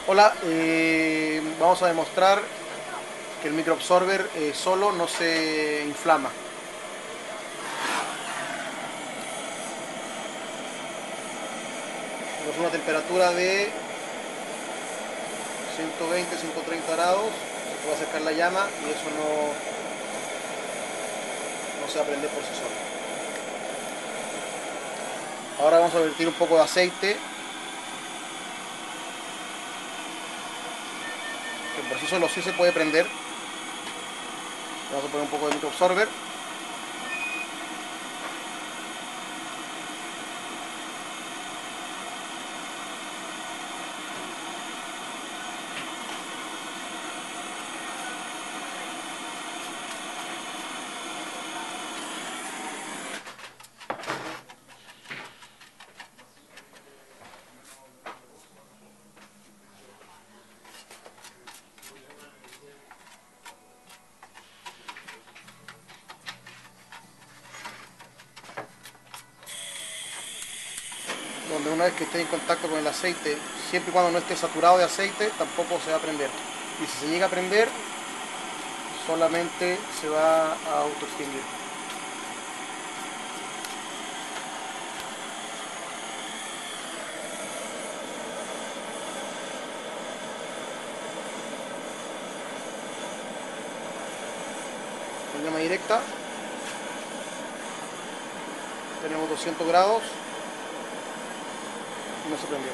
Hola, vamos a demostrar que el microabsorber solo no se inflama. Tenemos una temperatura de 120, 130 grados. Se puede acercar la llama y eso no se va a prender por sí solo. Ahora vamos a vertir un poco de aceite, que por sí solo sí se puede prender. Vamos a poner un poco de microabsorber. Donde una vez que esté en contacto con el aceite, siempre y cuando no esté saturado de aceite, tampoco se va a prender. Y si se llega a prender, solamente se va a autoextinguir. Con llama directa tenemos 200 grados y no se prendió.